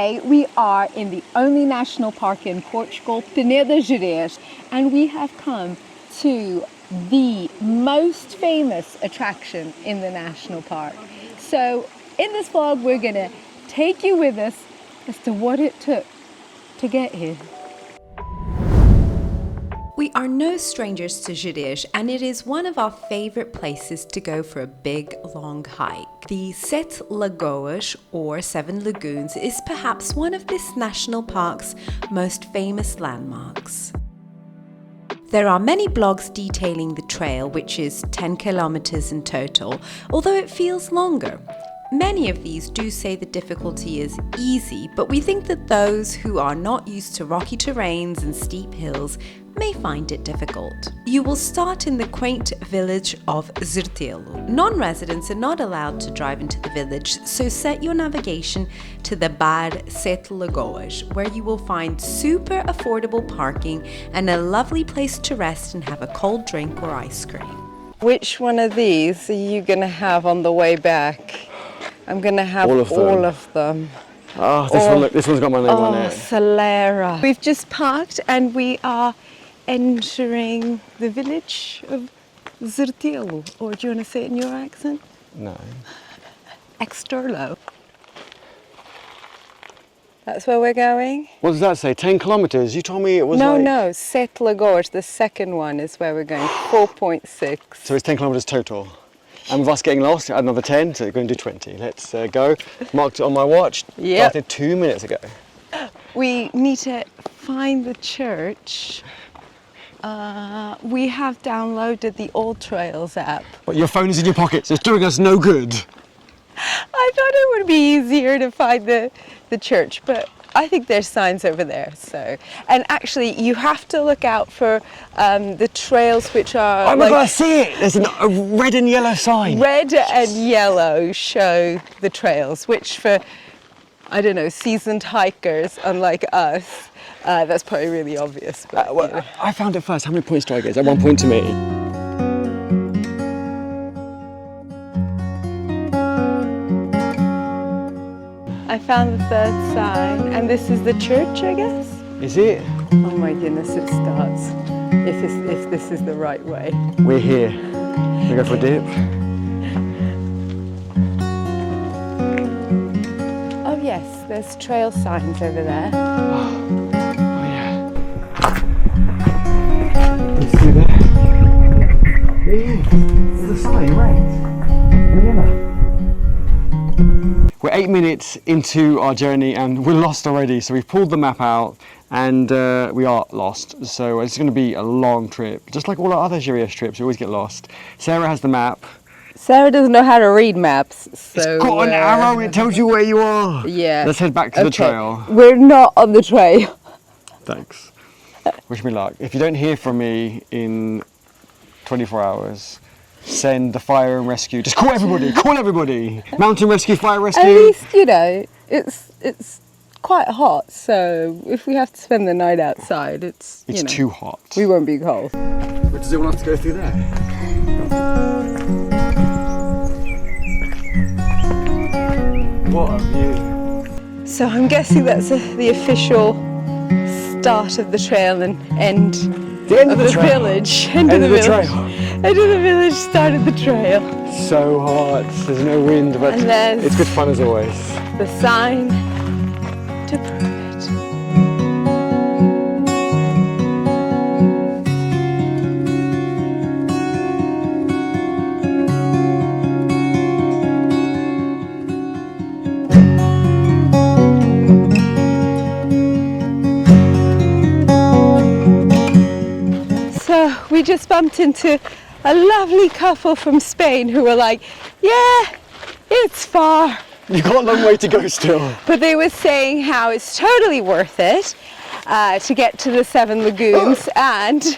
Today we are in the only national park in Portugal, Peneda Gerês, and we have come to the most famous attraction in the national park. So in this vlog we're going to take you with us as to what it took to get here. We are no strangers to Gerês, and it is one of our favorite places to go for a big, long hike. The Sete Lagoas, or Seven Lagoons, is perhaps one of this national park's most famous landmarks. There are many blogs detailing the trail, which is 10 kilometers in total, although it feels longer. Many of these do say the difficulty is easy, but we think that those who are not used to rocky terrains and steep hills may find it difficult. You will start in the quaint village of Gerês. Non-residents are not allowed to drive into the village, so set your navigation to the bar Sete Lagoas, where you will find super affordable parking and a lovely place to rest and have a cold drink or ice cream. Which one of these are you going to have on the way back? I'm going to have all of them. Oh, this one's got my name on it. Solera. We've just parked and we are entering the village of Gerês. Or do you want to say it in your accent? No. Exterlo. That's where we're going? What does that say? 10 kilometers? You told me it was No, Sete Lagoas, the second one is where we're going, 4.6. So it's 10 kilometers total. And with us getting lost, another 10, so we're going to do 20. Let's go. Marked it on my watch. Yep. Started 2 minutes ago. We need to find the church. We have downloaded the All Trails app. But your phone is in your pocket, so it's doing us no good. I thought it would be easier to find the church, but I think there's signs over there. So, and actually, you have to look out for the trails which are. Oh my God, I see it! There's a red and yellow sign. Red and yellow show the trails, which for, I don't know, seasoned hikers, unlike us, that's probably really obvious. But, well, you know. I found it first. How many points do I get? Is that 1 point to me? I found the third sign, and this is the church, I guess? Is it? Oh my goodness, it starts. If this is the right way. We're here. We go for a dip. Oh yes, there's trail signs over there. Oh yeah. You see there? Yeah, there's a sign, right? We're 8 minutes into our journey and we're lost already, so we've pulled the map out and we are lost. So it's going to be a long trip, just like all our other Gerês trips, we always get lost. Sarah has the map. Sarah doesn't know how to read maps, so... It's got an arrow, it tells you where you are. Yeah. Let's head back to the trail. We're not on the trail. Thanks. Wish me luck. If you don't hear from me in 24 hours, send the fire and rescue. Just call everybody, Mountain rescue, fire rescue. At least, you know, it's quite hot, so if we have to spend the night outside, it's too hot. We won't be cold. But does anyone have to go through there? What a view. So I'm guessing that's the official start of the trail and end of the village. End of the village. End of the village, started the trail. So hot, there's no wind, but it's good fun as always. The sign to prove it. So we just bumped into a lovely couple from Spain who were like, yeah, it's far. You've got a long way to go still. But they were saying how it's totally worth it to get to the Seven Lagoons, and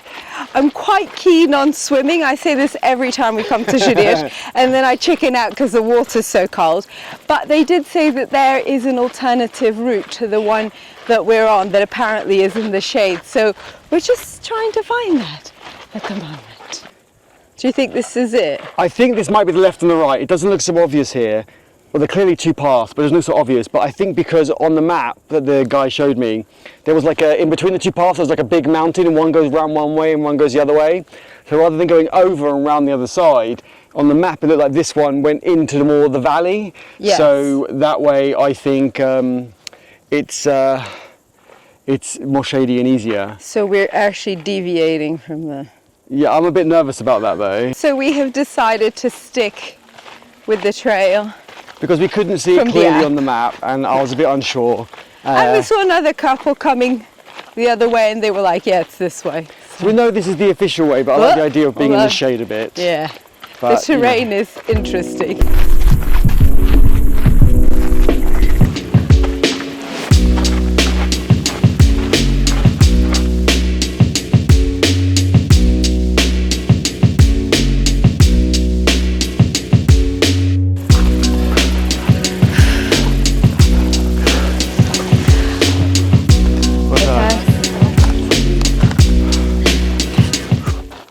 I'm quite keen on swimming. I say this every time we come to Gerês, and then I chicken out because the water's so cold. But they did say that there is an alternative route to the one that we're on that apparently is in the shade. So we're just trying to find that at the moment. Do you think this is it? I think this might be the left and the right. It doesn't look so obvious here. well, they're clearly two paths, but there's no so obvious. But I think because on the map that the guy showed me, there was like in between the two paths, there's like a big mountain, and one goes round one way and one goes the other way. So rather than going over and round the other side, on the map it looked like this one went into the valley. Yes. So that way, I think it's more shady and easier. So we're actually deviating from the... Yeah, I'm a bit nervous about that though. So we have decided to stick with the trail. Because we couldn't see it From the clearly app. on the map, and I was a bit unsure. And we saw another couple coming the other way, and they were like, yeah, it's this way. So we know this is the official way, but I like the idea of being in the shade a bit. Yeah, But, the terrain is interesting.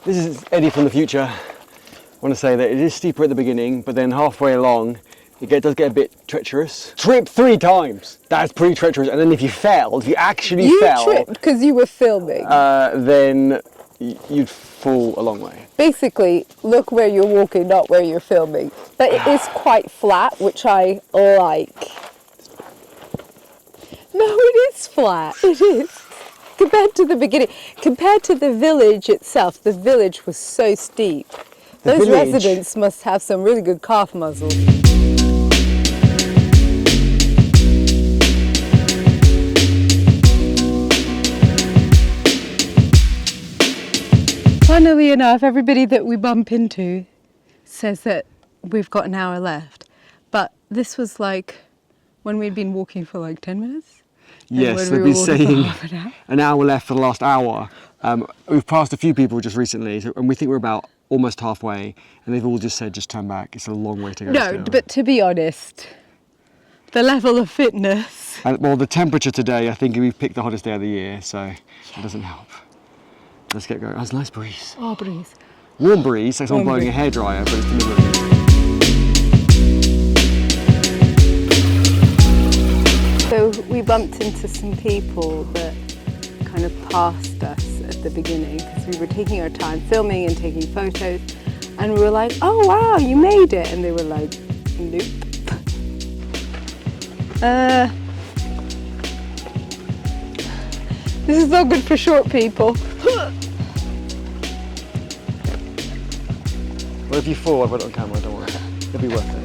This is Eddie from the future. I want to say that it is steeper at the beginning, but then halfway along, does get a bit treacherous. Trip 3 times. That's pretty treacherous. And then if you actually fell, You tripped because you were filming. then you'd fall a long way. Basically, look where you're walking, not where you're filming. But it is quite flat, which I like. No, it is flat. It is. Compared to the beginning, compared to the village itself, the village was so steep. Those residents must have some really good calf muscles. Funnily enough, everybody that we bump into says that we've got an hour left. But this was like when we'd been walking for like 10 minutes. Yes, they've been saying an hour left for the last hour. We've passed a few people just recently, and we think we're about almost halfway, and they've all just said, just turn back. It's a long way to go. No, still. but to be honest, the level of fitness. Well, the temperature today, I think we've picked the hottest day of the year, so it doesn't help. Let's get going. Oh, it's a nice breeze. Oh, breeze. Warm breeze, like someone blowing a hairdryer, but it's delivering. So we bumped into some people that kind of passed us at the beginning because we were taking our time filming and taking photos, and we were like, oh wow, you made it, and they were like, nope. This is not good for short people. Well, if you fall, I've got it on camera, don't worry. It'll be worth it.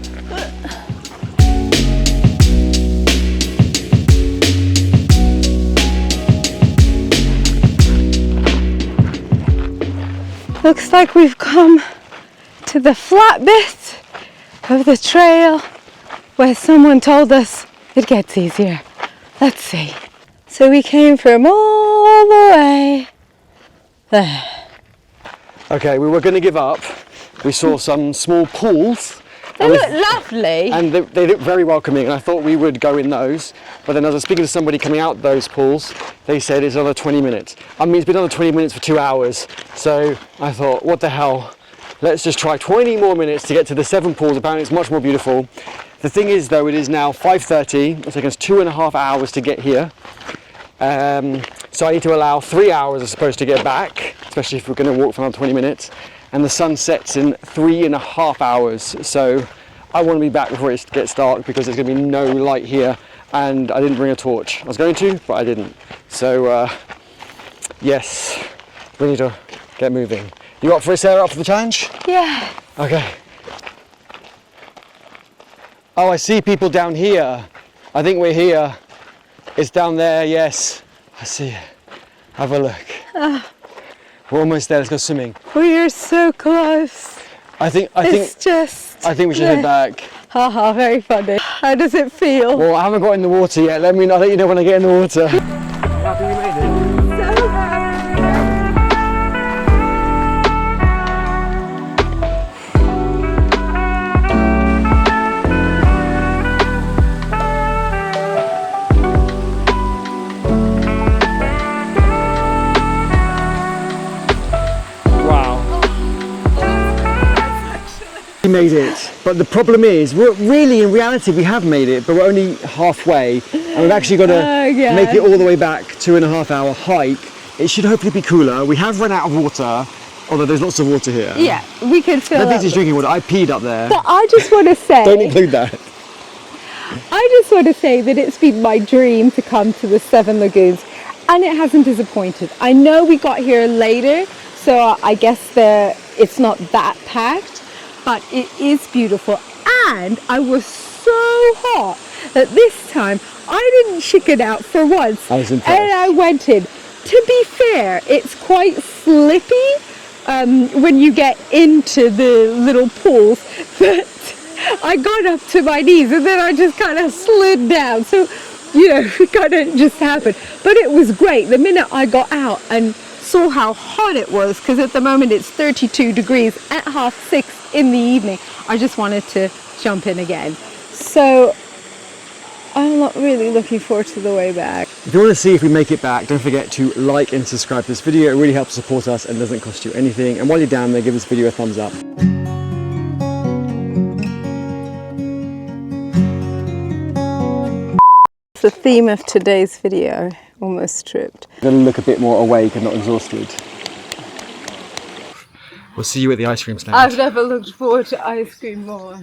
Looks like we've come to the flat bit of the trail where someone told us it gets easier. Let's see. So we came from all the way there. Okay, we were going to give up. We saw some small pools. They look lovely. And they look very welcoming, and I thought we would go in those. But then as I was speaking to somebody coming out those pools, they said it's another 20 minutes. I mean, it's been another 20 minutes for 2 hours. So I thought, what the hell? Let's just try 20 more minutes to get to the 7 pools. Apparently it's much more beautiful. The thing is though, it is now 5:30. It's taken us 2.5 hours to get here. So I need to allow 3 hours, I suppose, to get back, especially if we're going to walk for another 20 minutes. And the sun sets in 3.5 hours. So I want to be back before it gets dark because there's going to be no light here. And I didn't bring a torch. I was going to, but I didn't. So yes, we need to get moving. You up for it, Sarah? Up for the challenge? Yeah. Okay. Oh, I see people down here. I think we're here. It's down there, yes. I see it. Have a look. We're almost there. Let's go swimming. We are so close. I think It's just... we should head back. Haha, very funny. How does it feel? Well, I haven't got in the water yet. I'll let you know when I get in the water. Happy we made it. So happy. We made it. But the problem is, in reality, we have made it, but we're only halfway, and we've actually got to yeah. make it all the way back, 2.5 hour hike. It should hopefully be cooler. We have run out of water, although there's lots of water here. Yeah, we could fill up. Nothing's drinking water. I peed up there. But I just want to say, Don't include that. I just want to say that it's been my dream to come to the Seven Lagoons, and it hasn't disappointed. I know we got here later, so I guess it's not that packed, but it is beautiful. And I was so hot that this time I didn't chicken out for once. I was impressed. And I went in. To be fair, it's quite slippy when you get into the little pools, but I got up to my knees and then I just kind of slid down. So, you know, it kind of just happened. But it was great. The minute I got out and saw how hot it was, because at the moment it's 32 degrees at 6:30 in the evening, I just wanted to jump in again. So I'm not really looking forward to the way back. If you want to see if we make it back, don't forget to like and subscribe to this video. It really helps support us and doesn't cost you anything. And while you're down there, give this video a thumbs up. It's the theme of today's video, almost tripped. You're going to look a bit more awake and not exhausted. We'll see you at the ice cream stand. I've never looked forward to ice cream more.